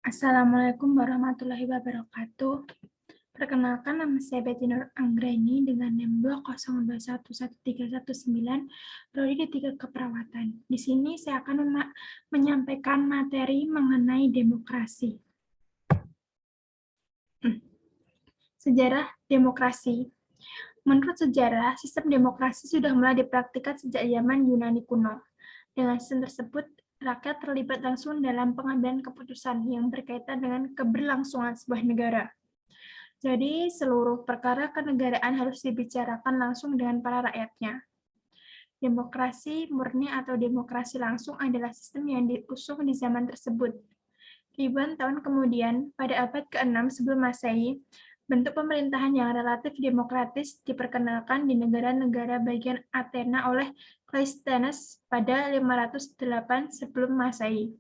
Assalamualaikum warahmatullahi wabarakatuh. Perkenalkan, nama saya Betty Nur Anggreni dengan NIM 202113119, Prodi D3 Keperawatan. Di sini saya akan menyampaikan materi mengenai demokrasi. Sejarah demokrasi. Menurut sejarah, sistem demokrasi sudah mulai dipraktikkan sejak zaman Yunani kuno. Dengan sistem tersebut, rakyat terlibat langsung dalam pengambilan keputusan yang berkaitan dengan keberlangsungan sebuah negara. Jadi, seluruh perkara kenegaraan harus dibicarakan langsung dengan para rakyatnya. Demokrasi murni atau demokrasi langsung adalah sistem yang diusung di zaman tersebut. Ribuan tahun kemudian, pada abad ke-6 sebelum Masehi, bentuk pemerintahan yang relatif demokratis diperkenalkan di negara-negara bagian Athena oleh Cleisthenes pada 508 sebelum Masehi.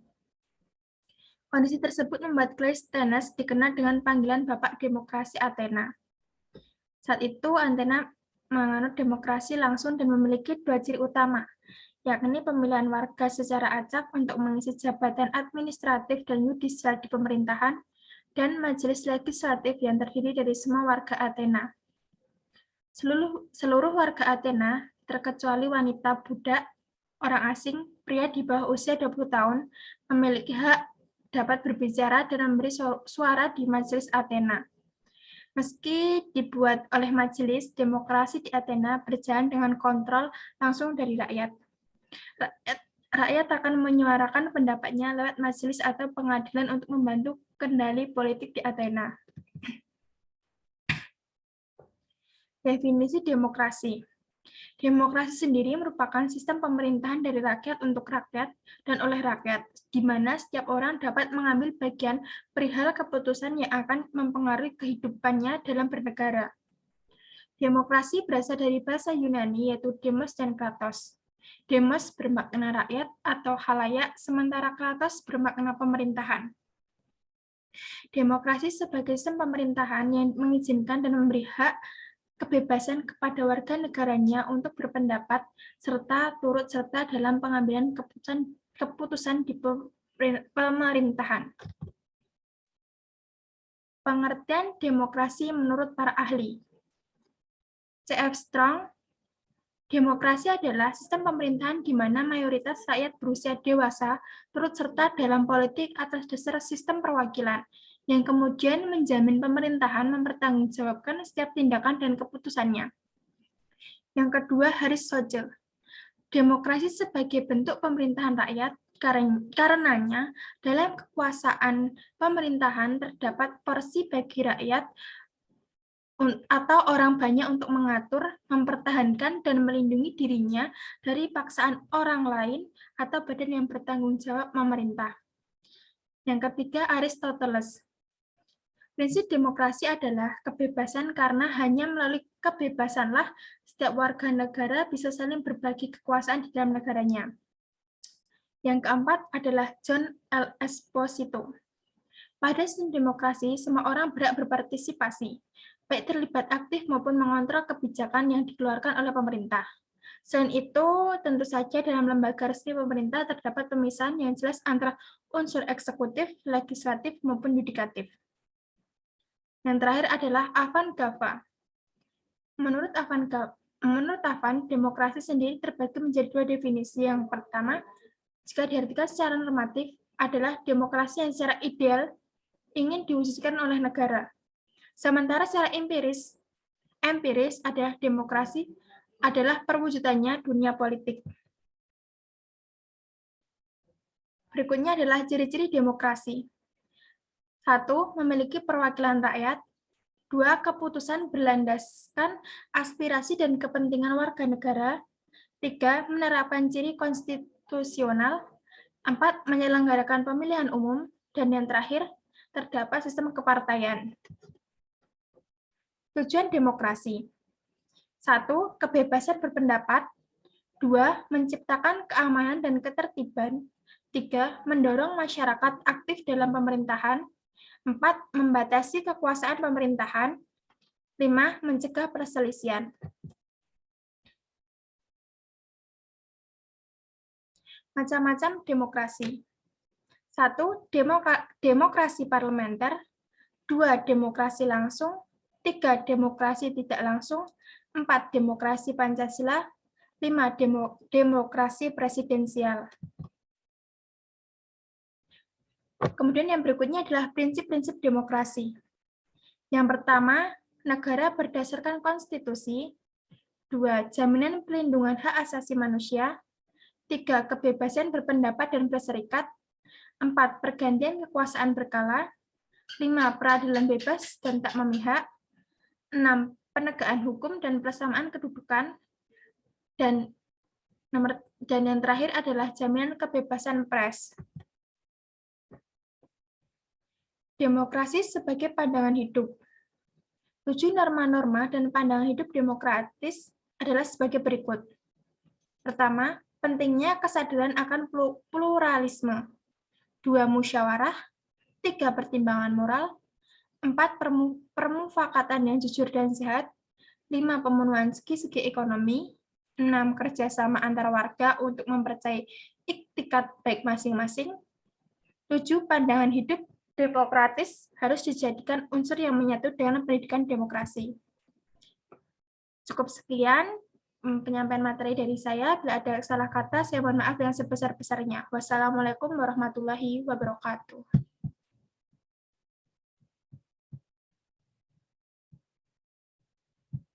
Kondisi tersebut membuat Cleisthenes dikenal dengan panggilan Bapak Demokrasi Athena. Saat itu, Athena menganut demokrasi langsung dan memiliki dua ciri utama, yakni pemilihan warga secara acak untuk mengisi jabatan administratif dan yudisial di pemerintahan, dan majelis legislatif yang terdiri dari semua warga Athena. Seluruh warga Athena, terkecuali wanita, budak, orang asing, pria di bawah usia 20 tahun, memiliki hak dapat berbicara dan memberi suara di majelis Athena. Meski dibuat oleh majelis, demokrasi di Athena berjalan dengan kontrol langsung dari rakyat. Rakyat akan menyuarakan pendapatnya lewat majelis atau pengadilan untuk membantu kendali politik di Athena. Definisi demokrasi. Demokrasi sendiri merupakan sistem pemerintahan dari rakyat untuk rakyat dan oleh rakyat, di mana setiap orang dapat mengambil bagian perihal keputusan yang akan mempengaruhi kehidupannya dalam bernegara. Demokrasi berasal dari bahasa Yunani, yaitu demos dan kratos. Demos bermakna rakyat atau halayak, sementara kratos bermakna pemerintahan. Demokrasi sebagai sistem pemerintahan yang mengizinkan dan memberi hak kebebasan kepada warga negaranya untuk berpendapat serta turut serta dalam pengambilan keputusan di pemerintahan. Pengertian demokrasi menurut para ahli. C.F. Strong, demokrasi adalah sistem pemerintahan di mana mayoritas rakyat berusia dewasa turut serta dalam politik atas dasar sistem perwakilan, yang kemudian menjamin pemerintahan mempertanggungjawabkan setiap tindakan dan keputusannya. Yang kedua, Aristotle. Demokrasi sebagai bentuk pemerintahan rakyat, karenanya dalam kekuasaan pemerintahan terdapat porsi bagi rakyat atau orang banyak untuk mengatur, mempertahankan, dan melindungi dirinya dari paksaan orang lain atau badan yang bertanggung jawab memerintah. Yang ketiga, Aristoteles. Prinsip demokrasi adalah kebebasan karena hanya melalui kebebasanlah setiap warga negara bisa saling berbagi kekuasaan di dalam negaranya. Yang keempat adalah John L. Esposito. Pada sistem demokrasi, semua orang berhak berpartisipasi, baik terlibat aktif maupun mengontrol kebijakan yang dikeluarkan oleh pemerintah. Selain itu, tentu saja dalam lembaga resmi pemerintah terdapat pemisahan yang jelas antara unsur eksekutif, legislatif, maupun yudikatif. Yang terakhir adalah Avan Gava. Menurut Avan, demokrasi sendiri terbagi menjadi dua definisi. Yang pertama, jika diartikan secara normatif, adalah demokrasi yang secara ideal ingin diwujudkan oleh negara. Sementara secara empiris adalah demokrasi adalah perwujudannya dunia politik. Berikutnya adalah ciri-ciri demokrasi. 1. Memiliki perwakilan rakyat. 2. Keputusan berlandaskan aspirasi dan kepentingan warga negara. 3. Menerapkan ciri konstitusional. 4. Menyelenggarakan pemilihan umum. Dan yang terakhir, terdapat sistem kepartaian. Tujuan demokrasi. 1. Kebebasan berpendapat. 2. Menciptakan keamanan dan ketertiban. 3. Mendorong masyarakat aktif dalam pemerintahan. 4. Membatasi kekuasaan pemerintahan. 5. Mencegah perselisihan. Macam-macam demokrasi. 1. Demokrasi parlementer, 2. Demokrasi langsung, 3. Demokrasi tidak langsung, 4. Demokrasi Pancasila, 5. Demokrasi presidensial. Kemudian yang berikutnya adalah prinsip-prinsip demokrasi. Yang pertama, negara berdasarkan konstitusi. 2. Jaminan perlindungan hak asasi manusia. 3. Kebebasan berpendapat dan berserikat. 4. Pergantian kekuasaan berkala. 5. Peradilan bebas dan tak memihak. 6. Penegakan hukum dan persamaan kedudukan. Dan yang terakhir adalah jaminan kebebasan pers. Demokrasi sebagai pandangan hidup. 7 norma-norma dan pandangan hidup demokratis adalah sebagai berikut. Pertama, pentingnya kesadaran akan pluralisme. 2. Musyawarah. 3. Pertimbangan moral. 4. Permufakatan yang jujur dan sehat. 5. Pemenuhan segi-segi ekonomi. 6. Kerjasama antar warga untuk mempercayai iktikat baik masing-masing. 7. Pandangan hidup demokratis harus dijadikan unsur yang menyatu dengan pendidikan demokrasi. Cukup sekian penyampaian materi dari saya. Bila ada salah kata, saya mohon maaf yang sebesar-besarnya. Wassalamualaikum warahmatullahi wabarakatuh.